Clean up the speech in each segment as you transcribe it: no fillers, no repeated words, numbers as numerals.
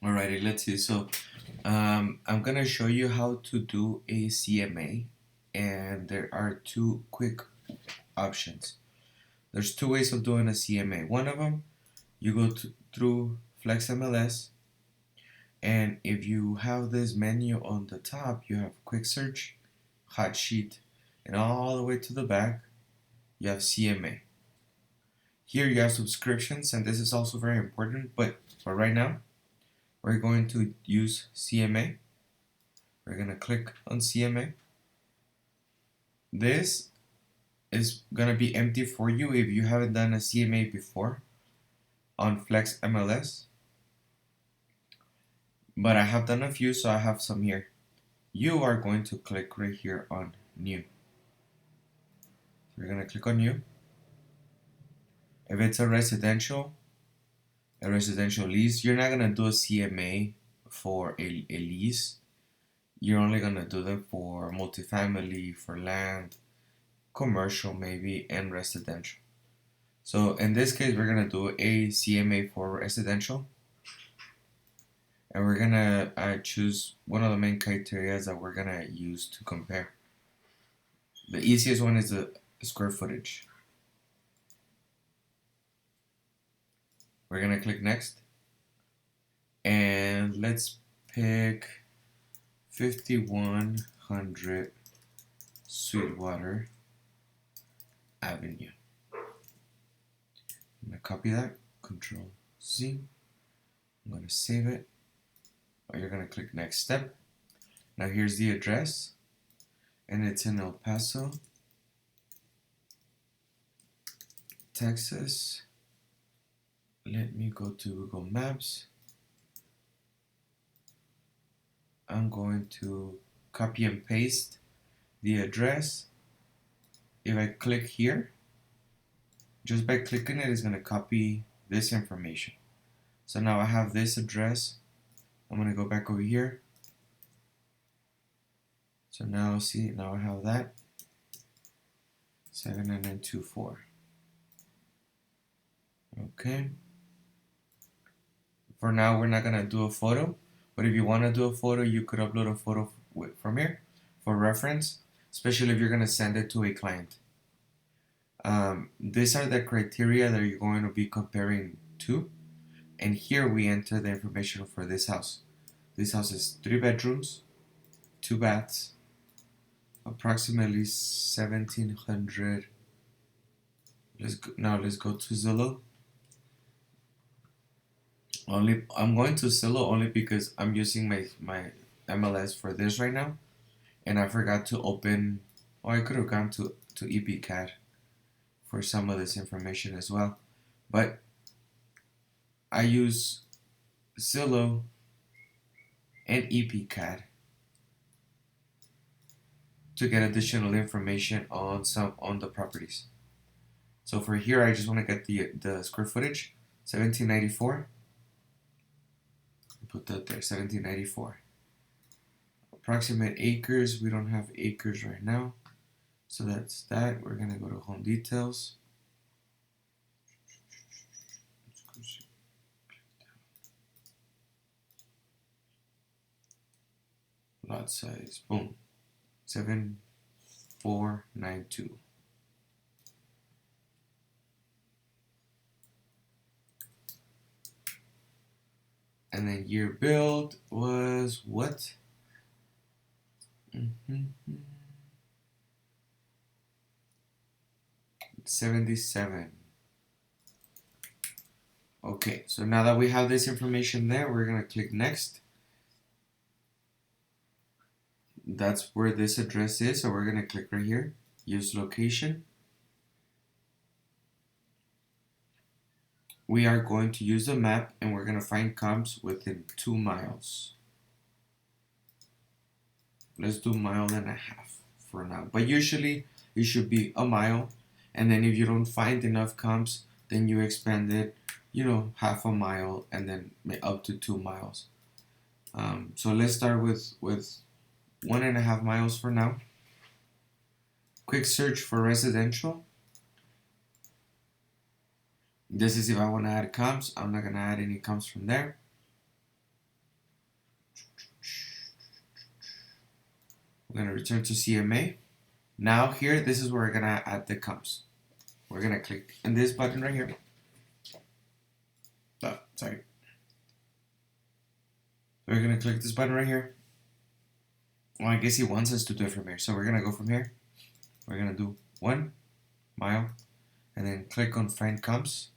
Alrighty, let's see. So, I'm gonna show you how to do a CMA, and there are two quick options. There's two ways of doing a CMA. One of them, you go through Flex MLS, and if you have this menu on the top, you have Quick Search, Hot Sheet, and all the way to the back, you have CMA. Here you have subscriptions, and this is also very important. But for right now, we're going to use CMA. We're gonna click on CMA. This is gonna be empty for you if you haven't done a CMA before on Flex MLS. But I have done a few, so I have some here. You are going to click right here on New. So you're gonna click on New. If it's a residential lease, you're not gonna do a CMA for a lease. You're only gonna do them for multifamily, for land, commercial maybe, and residential. So in this case, we're gonna do a CMA for residential, and we're gonna choose one of the main criteria that we're gonna use to compare. The easiest one is the square footage. We're gonna click next, and let's pick 5100 Sweetwater Avenue. I'm gonna copy that, Control C. I'm gonna save it. You're gonna click next step. Now here's the address, and it's in El Paso, Texas. Let me go to Google Maps. I'm going to copy and paste the address. If I click here, just by clicking it, it's gonna copy this information. So now I have this address. I'm gonna go back over here. So now see, now I have that 79924. Okay. For now, we're not gonna do a photo, but if you want to do a photo, you could upload a photo from here for reference, especially if you're gonna send it to a client. These are the criteria that you're going to be comparing to, and here we enter the information for this house. This house is 3 bedrooms, 2 baths, approximately 1700. Let's go to Zillow. I'm going to Zillow only because I'm using my MLS for this right now, and I forgot to open. Oh, I could have gone to EPCAD for some of this information as well, but I use Zillow and EPCAD to get additional information on the properties. So for here, I just want to get the square footage, 1794. Put that there, 1794. Approximate acres, we don't have acres right now, so that's that. We're gonna go to home details. Lot size, boom, 7492. And then year built was what? 77. Okay, so now that we have this information there, we're gonna click next. That's where this address is, so we're gonna click right here, use location. We are going to use the map, and we're gonna find comps within 2 miles. Let's do 1.5 miles for now, but usually it should be 1 mile, and then if you don't find enough comps, then you expand it, half a mile, and then up to 2 miles. So let's start with 1.5 miles for now. Quick search for residential. This is if I want to add comps. I'm not gonna add any comps from there. We're gonna return to CMA. Now here, this is where we're gonna add the comps. We're gonna click on this button right here. Oh, sorry. We're gonna click this button right here. Well, I guess he wants us to do it from here. So we're gonna go from here. We're gonna do 1 mile and then click on find comps.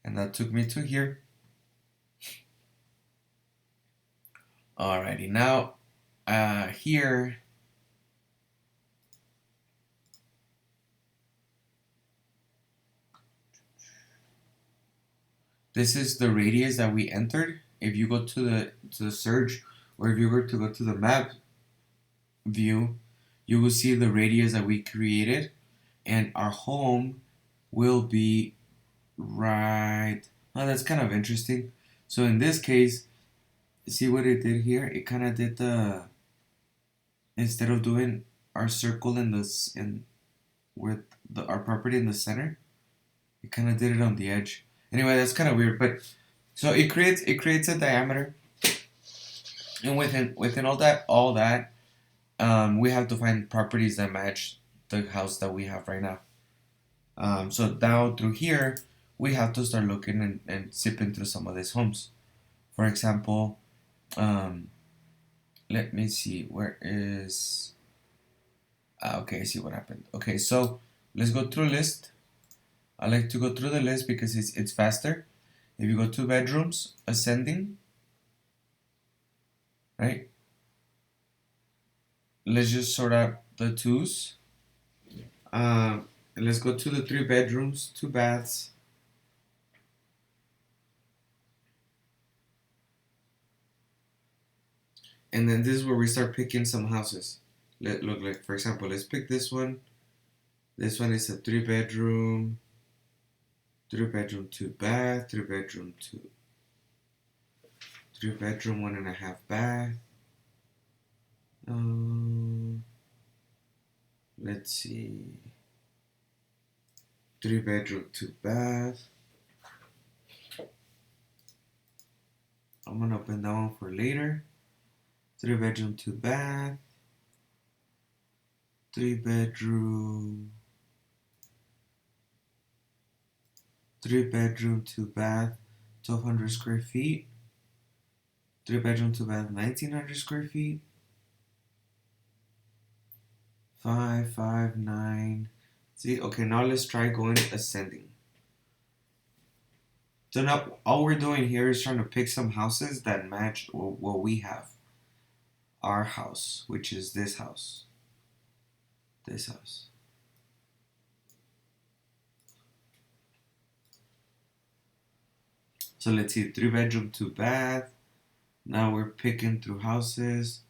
And that took me to here. Alrighty, now here this is the radius that we entered. If you go to the search, or if you were to go to the map view, you will see the radius that we created, and our home will be right. Oh, that's kind of interesting. So in this case, see what it did here? It kind of did the, instead of doing our circle in this in with our property in the center, it kind of did it on the edge. Anyway, that's kind of weird, but so it creates a diameter, and within all that, we have to find properties that match the house that we have right now. So now through here, we have to start looking and zipping through some of these homes. For example, let me see, where is, okay, I see what happened. Okay, so let's go through list. I like to go through the list because it's faster. If you go to bedrooms, ascending, right? Let's just sort out the twos. Let's go to the 3 bedrooms, 2 baths. And then this is where we start picking some houses. Look, like for example, let's pick this one. This one is a 3 bedroom, 2 bath, 3 bedroom, 1.5 bath. Let's see, 3 bedroom, 2 bath. I'm gonna open that one for later. 3 bedroom, 2 bath. 3 bedroom, 2 bath, 1,200 square feet. 3 bedroom, 2 bath, 1,900 square feet. 5, 5, 9. See, okay, now let's try going ascending. So now all we're doing here is trying to pick some houses that match what we have. Our house, which is this house. This house. So let's see, 3 bedroom, 2 bath. Now we're picking through houses.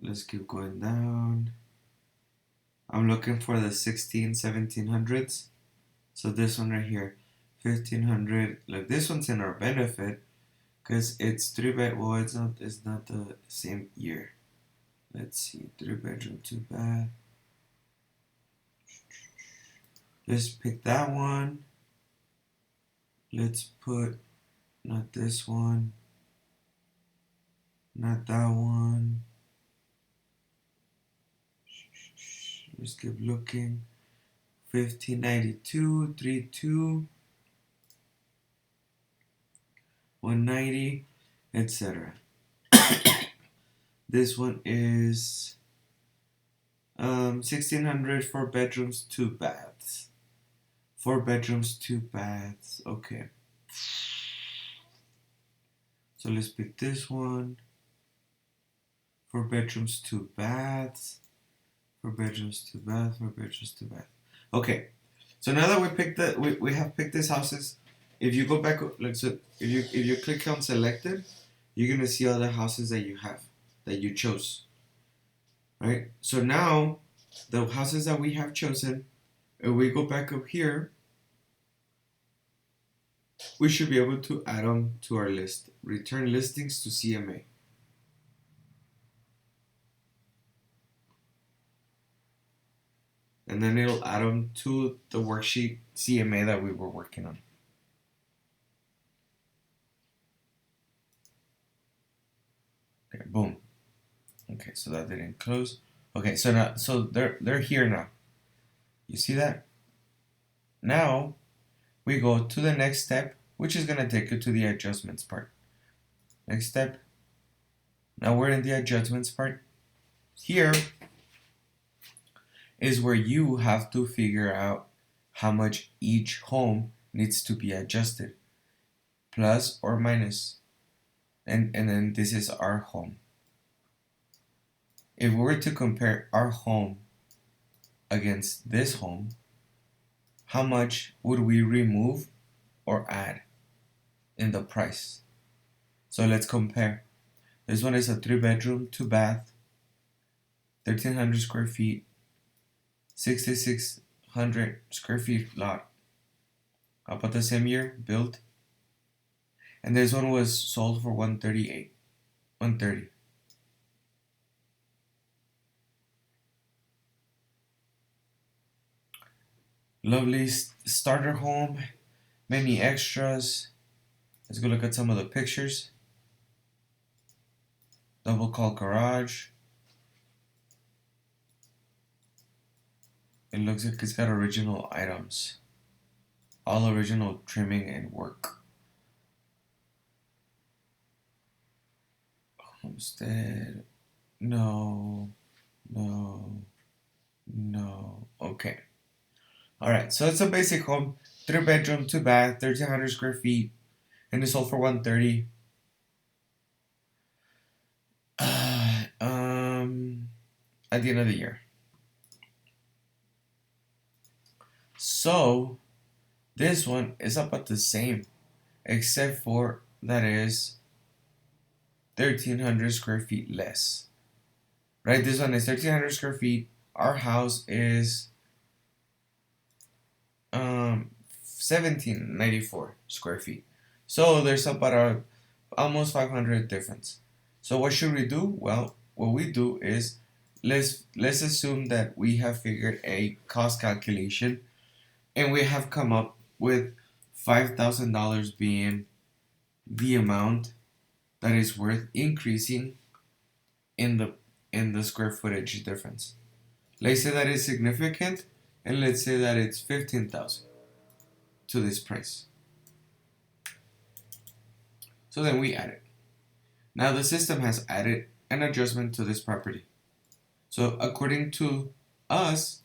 Let's keep going down. I'm looking for the 1700s. So this one right here, 1500. Like this one's in our benefit because it's 3 bed. Well, it's not the same year. Let's see, 3 bedroom, 2 bath. Let's pick that one. Let's put not this one, not that one. Let's keep looking. 1592, 32, 190, etc. This one is 1600, 4 bedrooms, 2 baths. 4 bedrooms, 2 baths. Okay. So let's pick this one. 4 bedrooms, 2 baths. 4 bedrooms, 2 baths. 4 bedrooms, 2 baths. Okay. So now that we have picked these houses, if you go back, like so, if you click on selected, you're gonna see all the houses that you have, that you chose. Right. So now the houses that we have chosen, if we go back up here, we should be able to add them to our list. Return listings to CMA. And then it'll add them to the worksheet CMA that we were working on. Boom. Okay, so that didn't close. Okay, so now they're here now. You see that? Now we go to the next step, which is gonna take you to the adjustments part. Next step. Now we're in the adjustments part. Here is where you have to figure out how much each home needs to be adjusted, plus or minus. And then this is our home. If we were to compare our home against this home, how much would we remove or add in the price? So let's compare. This one is a 3-bedroom, 2-bath, 1,300 square feet, 6,600 square feet lot. About the same year built. And this one was sold for 138, 130. Lovely starter home, many extras. Let's go look at some of the pictures. Double call garage. It looks like it's got original items. All original trimming and work. Homestead. No. Okay. Alright, so it's a basic home. 3-bedroom, 2-bath, 1,300 square feet. And it's sold for 130. At the end of the year. So this one is about the same, except for that is 1,300 square feet less. Right? This one is 1,300 square feet. Our house is 1,794 square feet. So there's about a almost 500 difference. So what should we do? Well, what we do is let's assume that we have figured a cost calculation and we have come up with $5,000 being the amount that is worth increasing in the square footage difference. Let's say that is significant, and let's say that it's 15,000 to this price. So then we add it. Now the system has added an adjustment to this property. So according to us,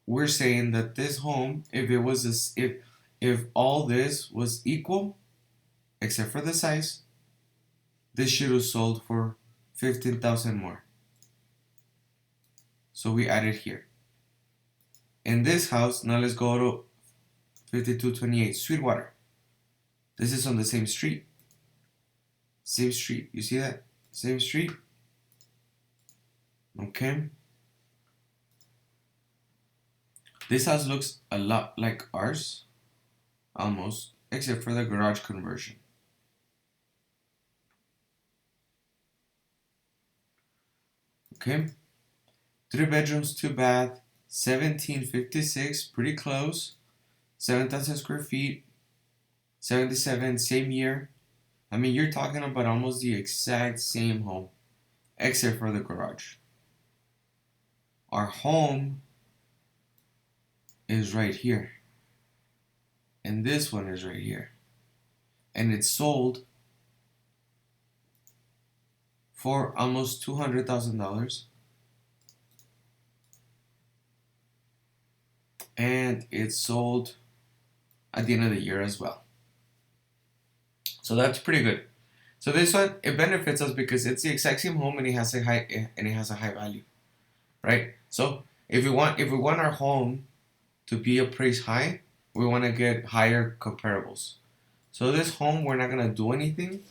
we're saying that this home, if it was if all this was equal, except for the size, this should have sold for 15,000 more. So we added here. In this house, now let's go to 5228 Sweetwater. This is on the same street. Same street. You see that? Same street. Okay. This house looks a lot like ours, almost, except for the garage conversion. Okay. 3 bedrooms, 2-bath, 1,756, pretty close. 7,000 square feet, 77, same year. I mean, you're talking about almost the exact same home, except for the garage. Our home is right here. And this one is right here. And it's sold for almost $200,000. And it's sold at the end of the year as well. So that's pretty good. So this one, it benefits us because it's the exact same home and it has a high value, right? So if we want our home to be appraised high, we want to get higher comparables. So this home, we're not gonna do anything.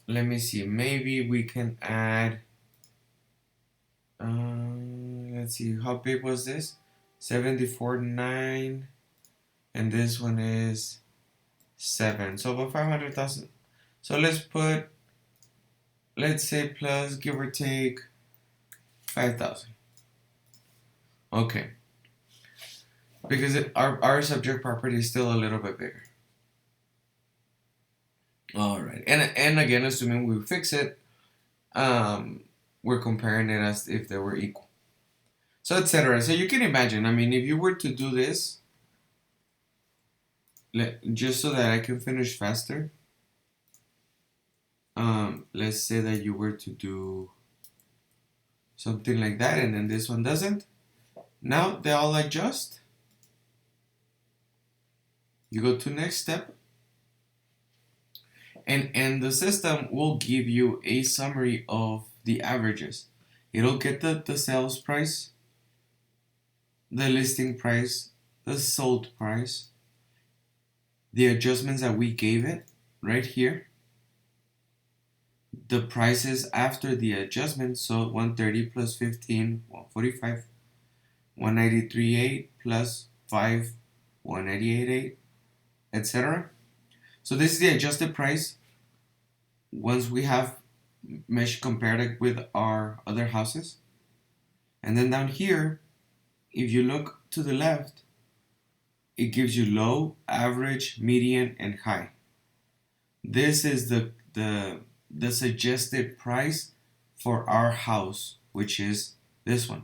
Let me see. Maybe we can add. Let's see. How big was this? 74.9, and this one is 7. So about 500,000. So let's say plus, give or take, 5,000. Okay. Because our subject property is still a little bit bigger. All right, and again, assuming we fix it, we're comparing it as if they were equal. So etc. So you can imagine. I mean, if you were to do this, just so that I can finish faster. Let's say that you were to do something like that, and then this one doesn't. Now they all adjust. You go to next step, and the system will give you a summary of the averages. It'll get the sales price, the listing price, the sold price, the adjustments that we gave it right here, the prices after the adjustment. So 130 plus 15, 145, 193.8 plus 5, 198.8, etc. So this is the adjusted price once we have mesh compared it with our other houses. And then down here, if you look to the left, it gives you low, average, median, and high. This is the suggested price for our house, which is this one,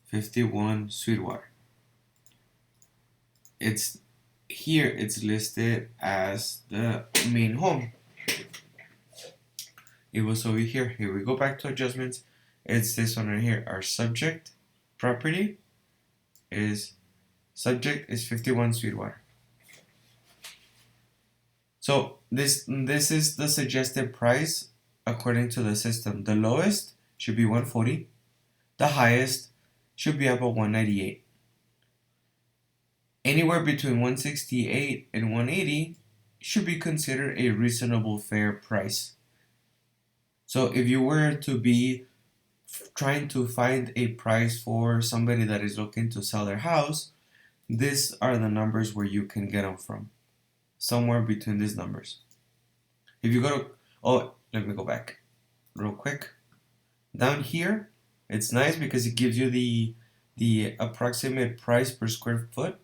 51 Sweetwater. It's here, it's listed as the main home. It was over here. Here we go back to adjustments. It's this one right here. Our subject property is 51 Sweetwater. So this is the suggested price according to the system. The lowest should be 140. The highest should be about 198. Anywhere between 168 and 180 should be considered a reasonable fair price. So if you were to be trying to find a price for somebody that is looking to sell their house, these are the numbers where you can get them from. Somewhere between these numbers. If you go to, let me go back real quick. Down here, it's nice because it gives you the approximate price per square foot.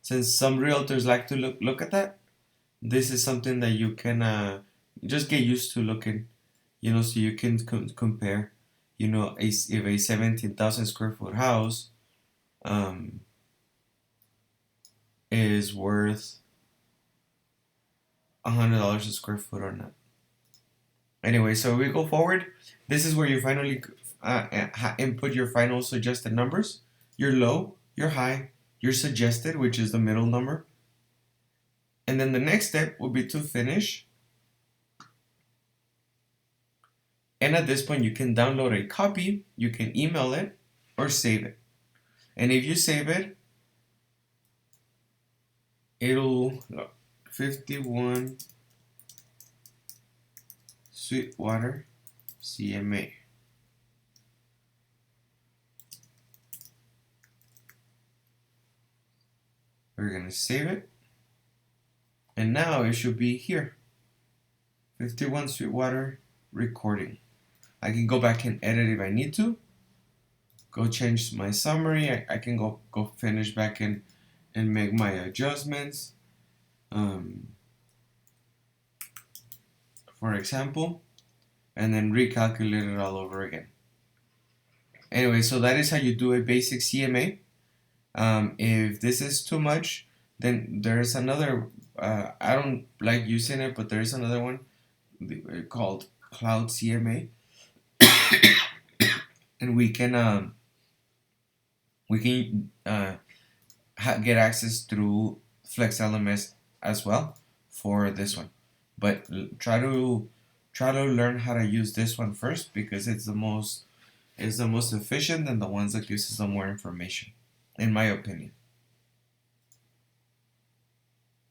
Since some realtors like to look at that, this is something that you can just get used to looking, so you can compare, if a 17,000 square foot house is worth $100 a square foot or not. Anyway, so we go forward. This is where you finally input your final suggested numbers. Your low, your high, your suggested, which is the middle number. And then the next step will be to finish. And at this point, you can download a copy, you can email it, or save it. And if you save it, it'll 51 Sweetwater CMA. We're going to save it. And now it should be here. 51 Sweetwater recording. I can go back and edit if I need to. Go change my summary. I can go finish back and make my adjustments. For example, and then recalculate it all over again. Anyway, so that is how you do a basic CMA. If this is too much, then there's another, I don't like using it, but there's another one called Cloud CMA. And we can get access through Flex LMS as well for this one. But try to learn how to use this one first because it's the most efficient and the ones that gives us the more information, in my opinion.